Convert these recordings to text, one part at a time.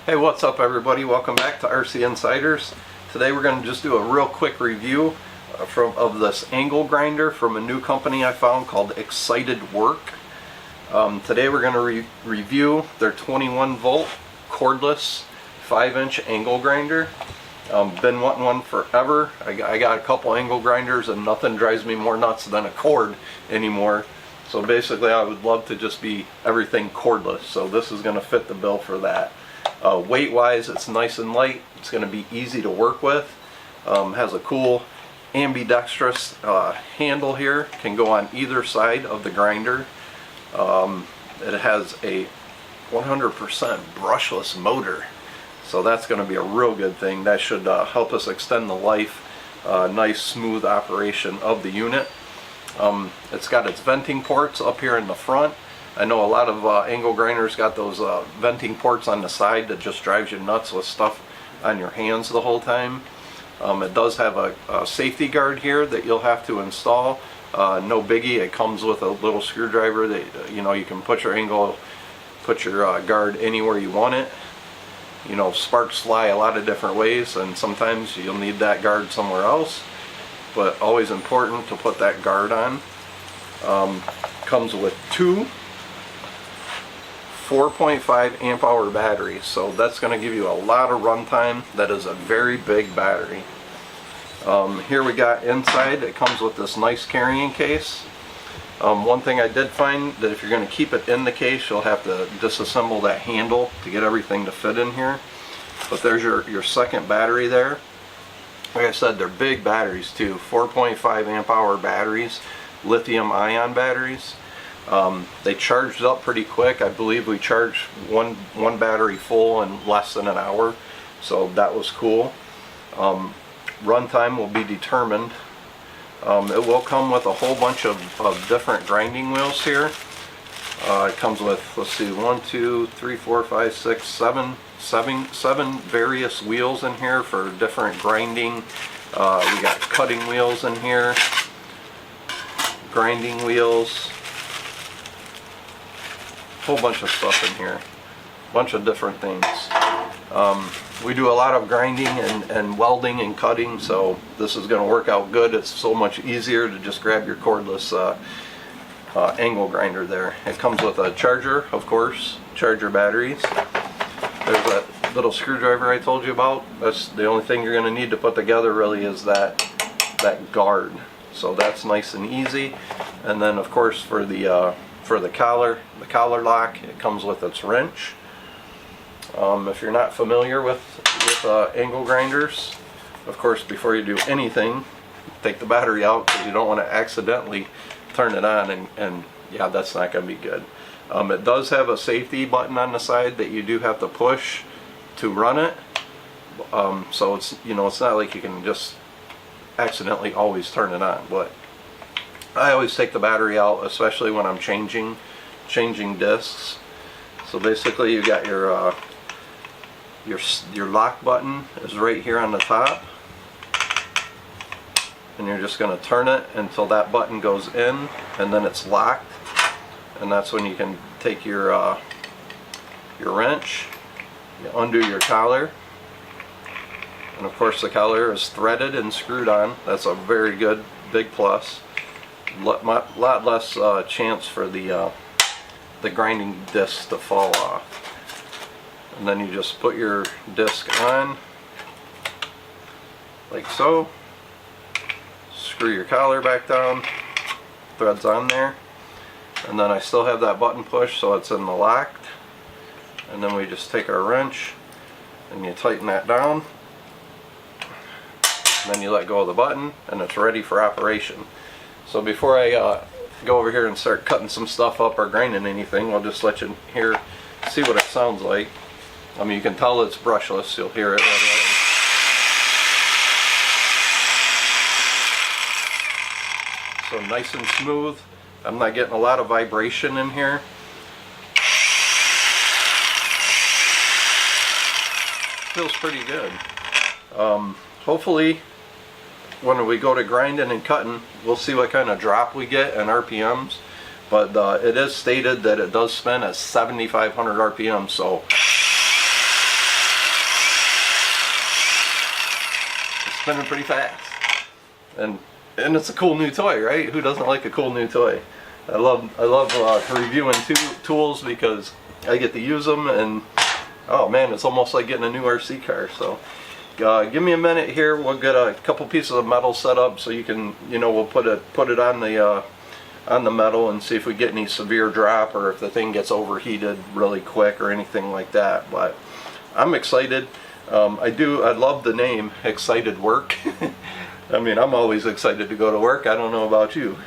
Hey, what's up everybody? Welcome back to RC Insiders. Today we're going to just do a real quick review of this angle grinder from a new company I found called Excited Work. Today we're going to review their 21 volt cordless 5-inch angle grinder. Been wanting one forever. I got a couple angle grinders and nothing drives me more nuts than a cord anymore. So basically I would love to just be everything cordless. So this is going to fit the bill for that. Weight wise, it's nice and light. It's going to be easy to work with. Has a cool ambidextrous handle here. Can go on either side of the grinder. It has a 100% brushless motor. So that's going to be a real good thing. That should help us extend the life. Nice smooth operation of the unit. It's got its venting ports up here in the front. I know a lot of angle grinders got those venting ports on the side that just drives you nuts with stuff on your hands the whole time. It does have a safety guard here that you'll have to install. No biggie. It comes with a little screwdriver that you can put your guard anywhere you want it. Sparks fly a lot of different ways, and sometimes you'll need that guard somewhere else. But always important to put that guard on. Comes with two 4.5 amp hour batteries, so that's going to give you a lot of runtime. That is a very big battery. Here we got inside, it comes with this nice carrying case. One thing I did find, that if you're going to keep it in the case, you'll have to disassemble that handle to get everything to fit in here. But there's your second battery there. Like I said, they're big batteries too, 4.5 amp hour batteries, lithium ion batteries. They charged up pretty quick. I believe we charged one battery full in less than an hour, so that was cool. Runtime will be determined. It will come with a whole bunch of different grinding wheels here. It comes with, let's see, 1, 2, 3, 4, 5, 6, 7 various wheels in here for different grinding. We got cutting wheels in here, grinding wheels, whole bunch of stuff in here, bunch of different things. We do a lot of grinding and welding and cutting, so this is going to work out good. It's so much easier to just grab your cordless angle grinder there. It comes with a charger, of course, charger batteries. There's that little screwdriver I told you about. That's the only thing you're going to need to put together really, is that guard. So that's nice and easy. And then of course for the collar lock, it comes with its wrench. If you're not familiar with angle grinders, of course before you do anything, take the battery out, because you don't want to accidentally turn it on, and yeah, that's not going to be good. It does have a safety button on the side that you do have to push to run it. So it's it's not like you can just accidentally always turn it on, but I always take the battery out, especially when I'm changing discs. So basically you got your lock button is right here on the top, and you're just going to turn it until that button goes in, and then it's locked, and that's when you can take your wrench, you undo your collar, and of course the collar is threaded and screwed on. That's a very good big plus. Lot less chance for the grinding disc to fall off. And then you just put your disc on like so, screw your collar back down, threads on there, and then I still have that button push, so it's in the locked. And then we just take our wrench and you tighten that down, and then you let go of the button, and it's ready for operation. So before I go over here and start cutting some stuff up or grinding anything, I'll just let you see what it sounds like. I mean, you can tell it's brushless. You'll hear it right away. So nice and smooth. I'm not getting a lot of vibration in here. Feels pretty good. Hopefully when we go to grinding and cutting, we'll see what kind of drop we get in RPMs. But it is stated that it does spin at 7,500 RPM, so spinning pretty fast. And it's a cool new toy, right? Who doesn't like a cool new toy? I love reviewing tools because I get to use them, and oh man, it's almost like getting a new RC car. So give me a minute here. We'll get a couple pieces of metal set up so you can, we'll put it on the metal and see if we get any severe drop or if the thing gets overheated really quick or anything like that. But I'm excited. I love the name Excited Work. I mean, I'm always excited to go to work. I don't know about you.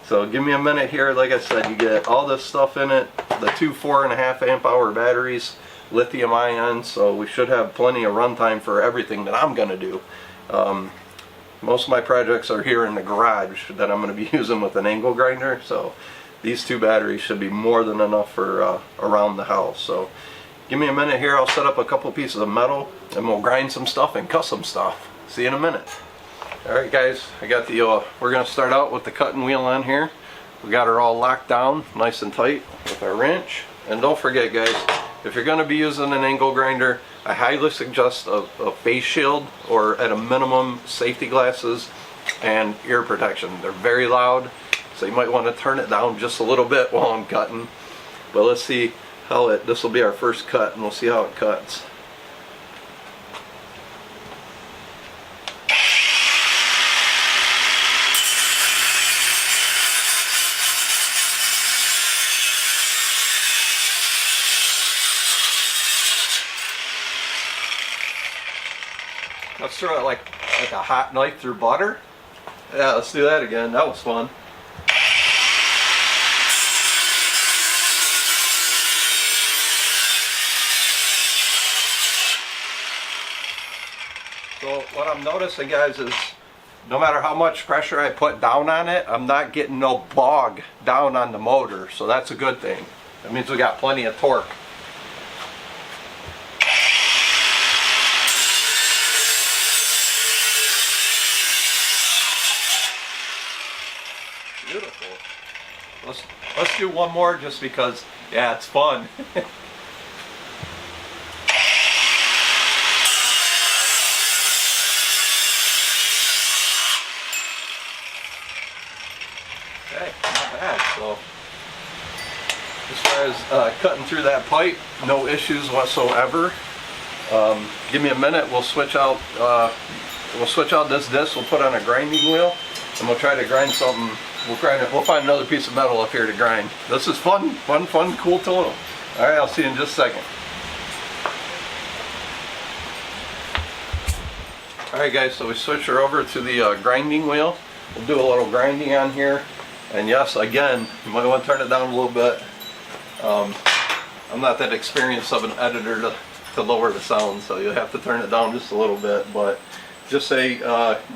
So give me a minute here. Like I said, you get all this stuff in it. The two 4.5 amp hour batteries, lithium ion, so we should have plenty of runtime for everything that I'm going to do. Most of my projects are here in the garage that I'm going to be using with an angle grinder, so these two batteries should be more than enough for around the house. So give me a minute here. I'll set up a couple pieces of metal and we'll grind some stuff and cut some stuff. See you in a minute. Alright guys, I got the, we're going to start out with the cutting wheel on here. We got her all locked down nice and tight with our wrench. And don't forget guys, if you're going to be using an angle grinder, I highly suggest a face shield, or at a minimum safety glasses and ear protection. They're very loud, so you might want to turn it down just a little bit while I'm cutting. But let's see how this will be our first cut, and we'll see how it cuts. Let's throw it like a hot knife through butter. Yeah, let's do that again. That was fun. So what I'm noticing guys is no matter how much pressure I put down on it, I'm not getting no bog down on the motor. So that's a good thing. That means we got plenty of torque. Beautiful. Let's do one more just because, yeah, it's fun. Okay, not bad. So as far as cutting through that pipe, no issues whatsoever. Give me a minute. We'll switch out this disc. We'll put on a grinding wheel, and we'll try to grind something. We'll find another piece of metal up here to grind. This is fun, cool tool. All right, I'll see you in just a second. All right, guys. So we switch her over to the grinding wheel. We'll do a little grinding on here. And yes, again, you might want to turn it down a little bit. I'm not that experienced of an editor to lower the sound, so you'll have to turn it down just a little bit. But just say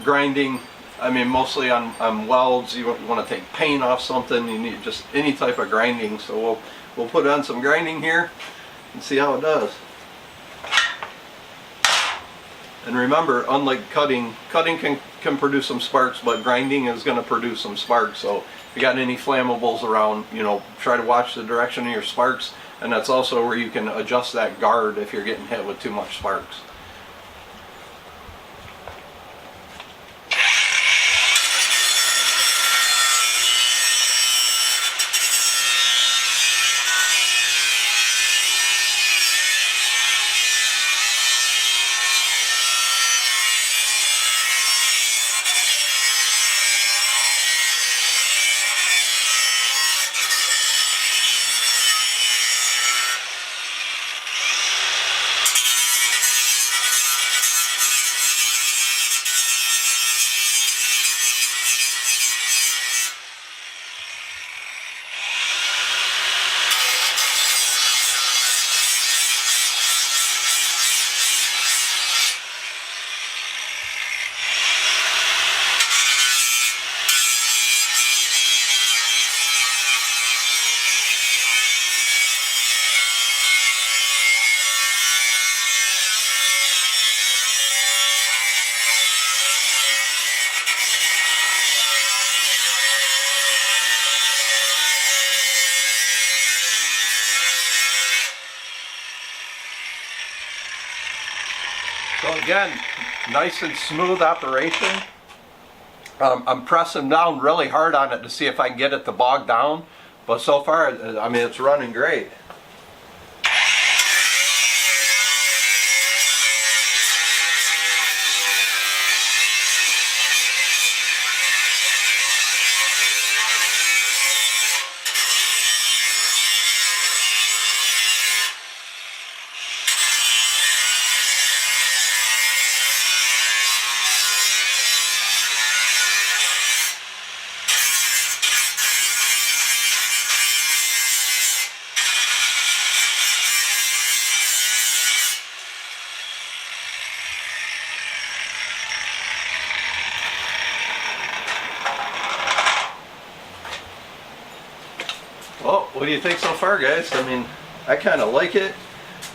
grinding. I mean, mostly on welds. You want to take paint off something. You need just any type of grinding. So we'll put on some grinding here and see how it does. And remember, unlike cutting can produce some sparks, but grinding is going to produce some sparks. So if you got any flammables around, try to watch the direction of your sparks. And that's also where you can adjust that guard if you're getting hit with too much sparks. So again, nice and smooth operation. I'm pressing down really hard on it to see if I can get it to bog down, but so far, I mean, it's running great. Well, what do you think so far, guys? I mean, I kind of like it.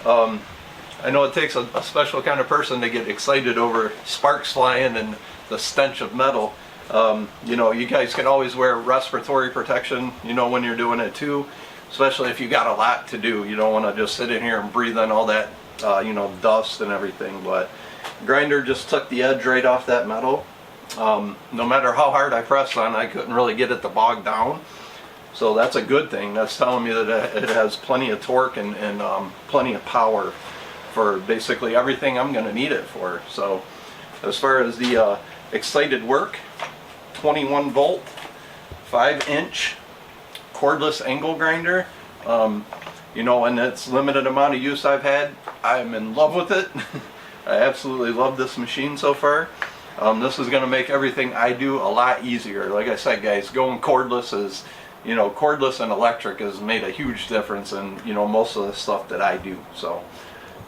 I know it takes a special kind of person to get excited over sparks flying and the stench of metal. You know, you guys can always wear respiratory protection, you know, when you're doing it too, especially if you got a lot to do. You don't want to just sit in here and breathe in all that, you know, dust and everything. But grinder just took the edge right off that metal. No matter how hard I pressed on, I couldn't really get it to bog down. So that's a good thing. That's telling me that it has plenty of torque and plenty of power for basically everything I'm going to need it for. So as far as the excited work, 21 volt, 5-inch cordless angle grinder. You know, in its limited amount of use I've had, I'm in love with it. I absolutely love this machine so far. This is going to make everything I do a lot easier. Like I said, guys, going cordless is, you know, cordless and electric has made a huge difference in, you know, most of the stuff that I do. So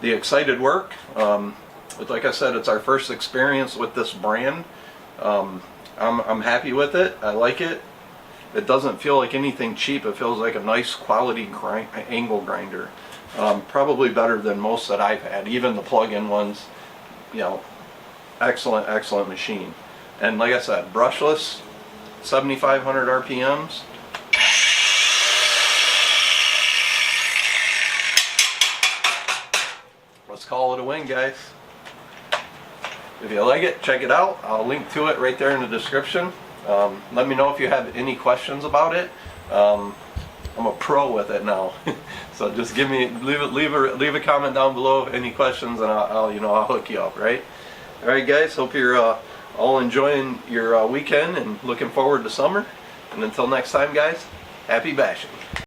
the excited work, like I said, it's our first experience with this brand. I'm happy with it. I like it. It doesn't feel like anything cheap. It feels like a nice quality angle grinder. Probably better than most that I've had, even the plug-in ones. You know, excellent machine. And like I said, brushless, 7,500 RPMs. Let's call it a win, guys. If you like it, check it out. I'll link to it right there in the description. Let me know if you have any questions about it. I'm a pro with it now, so just leave a comment down below, any questions, and I'll hook you up. Right? All right, guys. Hope you're all enjoying your weekend and looking forward to summer. And until next time, guys, happy bashing.